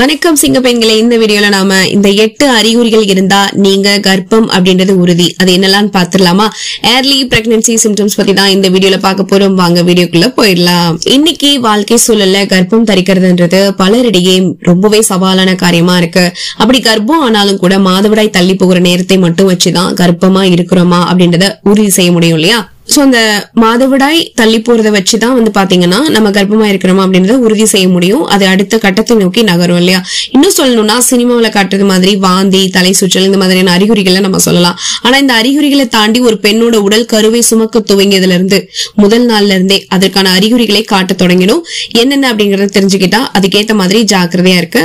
வணக்கம் சிங்க பெண்களே, இந்த வீடியோல நாம இந்த 8 அறிகுறிகள் இருந்தா நீங்க கர்ப்பம் அப்படின்றது உறுதி. அது என்னெல்லாம் பாத்துடலாமா? ஏர்லி பிரெக்னன்சி சிம்டம்ஸ் பத்தி தான் இந்த வீடியோல பார்க்க போறோம். வாங்க வீடியோக்குள்ள போயிடலாம். இன்னைக்கு வாழ்க்கை சூழல்ல கர்ப்பம் தரிக்கிறதுன்றது பலரிடையே ரொம்பவே சவாலான காரியமா இருக்கு. அப்படி கர்ப்பம் ஆனாலும் கூட மாதவிடாய் தள்ளி போகிற நேரத்தை மட்டும் வச்சுதான் கர்ப்பமா இருக்கிறோமா அப்படின்றத உறுதி செய்ய முடியும் இல்லையா? சோ அந்த மாதவிடாய் தள்ளி போறத வச்சுதான் பாத்தீங்கன்னா நம்ம கர்ப்பமா இருக்கிறோமா அப்படின்றத உறுதி செய்ய முடியும். அது அடுத்த கட்டத்தை நோக்கி நகரும் இல்லையா? இன்னும் சொல்லணும்னா சினிமாவில காட்டுறது மாதிரி வாந்தி, தலை சுற்றல் இந்த மாதிரியான அறிகுறிகளை நம்ம சொல்லலாம். ஆனா இந்த அறிகுறிகளை தாண்டி ஒரு பெண்ணோட உடல் கருவை சுமக்க துவங்கியதுல இருந்து முதல் நாள்ல இருந்தே அதற்கான அறிகுறிகளை காட்ட தொடங்கிடும். என்னென்ன அப்படிங்கறத தெரிஞ்சுக்கிட்டா அதுக்கேத்த மாதிரி ஜாக்கிரதையா இருக்கு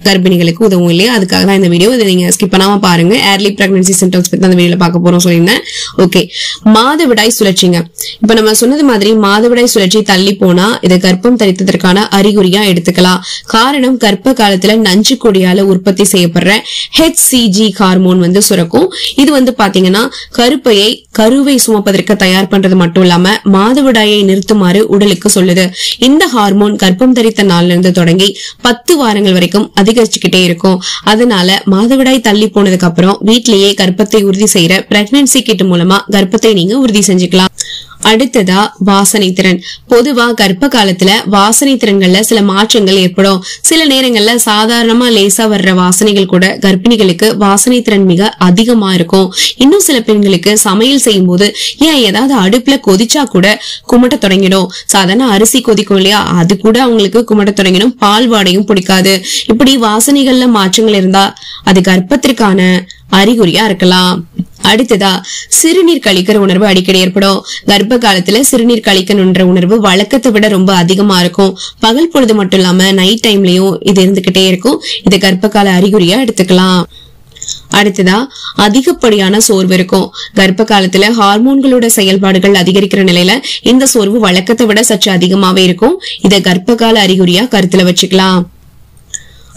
கர்ப்பிணிகளுக்கு உதவும் இல்லையா? அதுக்காக தான் இந்த வீடியோ. இதை நீங்க ஸ்கிப் பண்ணாம பாருங்க. ஏர்லி பிரெக்னன்சி சிம்டம்ஸ் பத்தி அந்த வீடியோல பார்க்க போறோம் சொல்லியிருந்தேன். ஓகே, மாதவிடாய் சுழற்சிங்க. இப்ப நம்ம சொன்னது மாதிரி மாதவிடாய் சுழற்சி தள்ளி போனா இதை கர்ப்பம் தரித்ததற்கான அறிகுறியா எடுத்துக்கலாம். காரணம், கர்ப்ப காலத்துல நஞ்சு கொடியால உற்பத்தி செய்யப்படுற HCG ஹார்மோன் சுரக்கும். இது பாத்தீங்கன்னா கருவை சுமப்பதற்கு தயார் பண்றது மட்டும் இல்லாம மாதவிடாயை நிறுத்துமாறு உடலுக்கு சொல்லுது. இந்த ஹார்மோன் கர்ப்பம் தரித்த நாள்ல இருந்து தொடங்கி 10 வாரங்கள் வரைக்கும் அதிகரிச்சுக்கிட்டே இருக்கும். அதனால மாதவிடாய் தள்ளி போனதுக்கு அப்புறம் வீட்லயே கர்ப்பத்தை உறுதி செய்யற பிரெக்னன்சி கிட் மூலமா கர்ப்பத்தை நீங்க உறுதி செஞ்சுக்கலாம். அடுத்ததா வாசனை திறன். பொதுவா கர்ப்ப காலத்துல வாசனை திறன்கள்ல சில மாற்றங்கள் ஏற்படும். சில நேரங்கள்ல சாதாரணமா லேசா வர்ற வாசனைகள் கூட கர்ப்பிணிகளுக்கு வாசனை திறன் மிக அதிகமா இருக்கும். இன்னும் சில பெண்களுக்கு சமையல் செய்யும் போது ஏதாவது அடுப்புல கொதிச்சா கூட குமட்ட தொடங்கிடும். சாதாரண அரிசி கொதிக்கும் இல்லையா, அது கூட அவங்களுக்கு குமட்ட தொடங்கிடும். பால் வாடையும் பிடிக்காது. இப்படி வாசனைகள்ல மாற்றங்கள் இருந்தா அது கர்ப்பத்திற்கான அறிகுறியா இருக்கலாம். அடுத்ததா சிறுநீர் கழிக்கிற உணர்வு அடிக்கடி ஏற்படும். கர்ப்ப காலத்துல சிறுநீர் கழிக்கணுன்ற உணர்வு வழக்கத்தை விட ரொம்ப அதிகமா இருக்கும். பகல் பொழுது மட்டும் இல்லாம நைட் டைம்லயும் இது இருந்துகிட்டே இருக்கும். இதை கர்ப்ப கால அறிகுறியா எடுத்துக்கலாம். அடுத்ததா அதிகப்படியான சோர்வு இருக்கும். கர்ப்ப காலத்துல ஹார்மோன்களோட செயல்பாடுகள் அதிகரிக்கிற நிலையில இந்த சோர்வு வழக்கத்தை விட சற்று அதிகமாவே இருக்கும். இதை கர்ப்ப கால அறிகுறியா கருத்துல வச்சுக்கலாம்.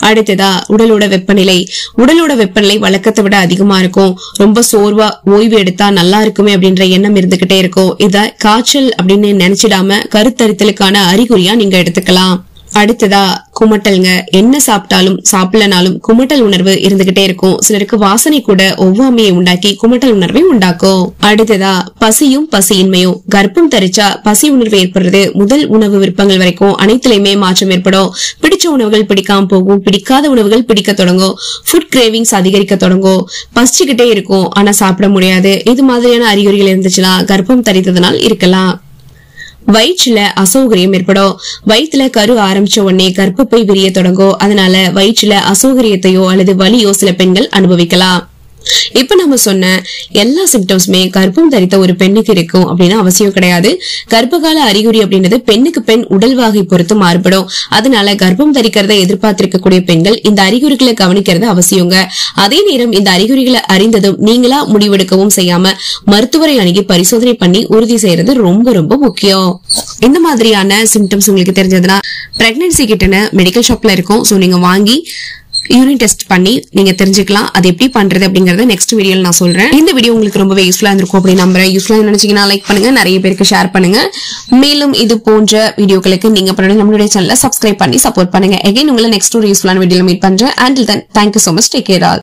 அடுத்ததா உடலோட வெப்பநிலை வழக்கத்தை விட அதிகமா இருக்கும். ரொம்ப சோர்வா ஓய்வு எடுத்தா நல்லா இருக்குமே அப்படின்ற எண்ணம் இருந்துகிட்டே இருக்கும். இத காய்ச்சல் அப்படின்னு நினைச்சிடாம கருத்தரித்தலுக்கான அறிகுறியா நீங்க எடுத்துக்கலாம். அடுத்ததா குமட்டல்ங்க. என்ன சாப்பிட்டாலும் சாப்பிடலனாலும் குமட்டல் உணர்வு இருந்துகிட்டே இருக்கும். சிலருக்கு வாசனை கூட ஒவ்வாமையை உண்டாக்கி குமட்டல் உணர்வை உண்டாக்கும். அடுத்ததா பசியும் பசியின்மையும். கர்ப்பம் தரிச்சா பசி உணர்வு ஏற்படுறது முதல் உணவு விருப்பங்கள் வரைக்கும் அனைத்திலுமே மாற்றம் ஏற்படும். பிடிச்ச உணவுகள் பிடிக்காம போகும். பிடிக்காத உணவுகள் பிடிக்க தொடங்கும். ஃபுட் கிரேவிங்ஸ் அதிகரிக்க தொடங்கும். பசிச்சுக்கிட்டே இருக்கும் ஆனா சாப்பிட முடியாது. இது மாதிரியான அறிகுறிகள் இருந்துச்சுன்னா கர்ப்பம் தரித்ததனால் இருக்கலாம். வயிற்றுல அசௌகரியம் ஏற்படும். வயிற்றுல கரு ஆரம்பிச்ச உடனே கர்ப்பப்பை விரிய தொடங்கும். அதனால வயிற்றுல அசௌகரியத்தையோ அல்லது வலியோ சில பெண்கள் அனுபவிக்கலாம். இப்ப நம்ம சொன்ன எல்லா சிம்டம்ஸுமே கர்ப்பம் தரித்த ஒரு பெண்ணுக்கு இருக்கும் அப்படின்னு அவசியம் கிடையாது. கர்ப்பகால அறிகுறி அப்படின்றது பெண்ணுக்கு பெண் உடல் வாகை பொறுத்து மாறுபடும். அதனால கர்ப்பம் தரிக்கிறத எதிர்பார்த்திருக்கக்கூடிய பெண்கள் இந்த அறிகுறிகளை கவனிக்கிறது அவசியங்க. அதே நேரம் இந்த அறிகுறிகளை அறிந்ததும் நீங்களா முடிவெடுக்கவும் செய்யாம மருத்துவரை அணுகி பரிசோதனை பண்ணி உறுதி செய்யறது ரொம்ப ரொம்ப முக்கியம். இந்த மாதிரியான சிம்டம்ஸ் உங்களுக்கு தெரிஞ்சதுன்னா பிரெக்னன்சி கிட்னு மெடிக்கல் ஷாப்ல இருக்கும். சோ நீங்க வாங்கி யூரின் டெஸ்ட் பண்ணி நீங்க தெரிஞ்சுக்கலாம். அது எப்படி பண்றது அப்படிங்கறத நெக்ஸ்ட் வீடியோல நான் சொல்றேன். இந்த வீடியோ உங்களுக்கு ரொம்பவே யூஸ்ஃபுல்லா இருந்திருக்கும் அப்படின்னு நம்புறேன். யூஸ்ஃபுல்லா நினைச்சீங்கன்னா லைக் பண்ணுங்க, நிறைய பேருக்கு ஷேர் பண்ணுங்க. மேலும் இது போன்ற வீடியோக்களுக்கு நீங்க நம்மளுடைய சேனலை சப்ஸ்கிரைப் பண்ணி சப்போர்ட் பண்ணுங்க. அகைன் உங்களை நெக்ஸ்ட் ஒரு யூஸ்ஃபுல்லான வீடியோல மீட் பண்றேன். Until then, thank you so much. Take care all.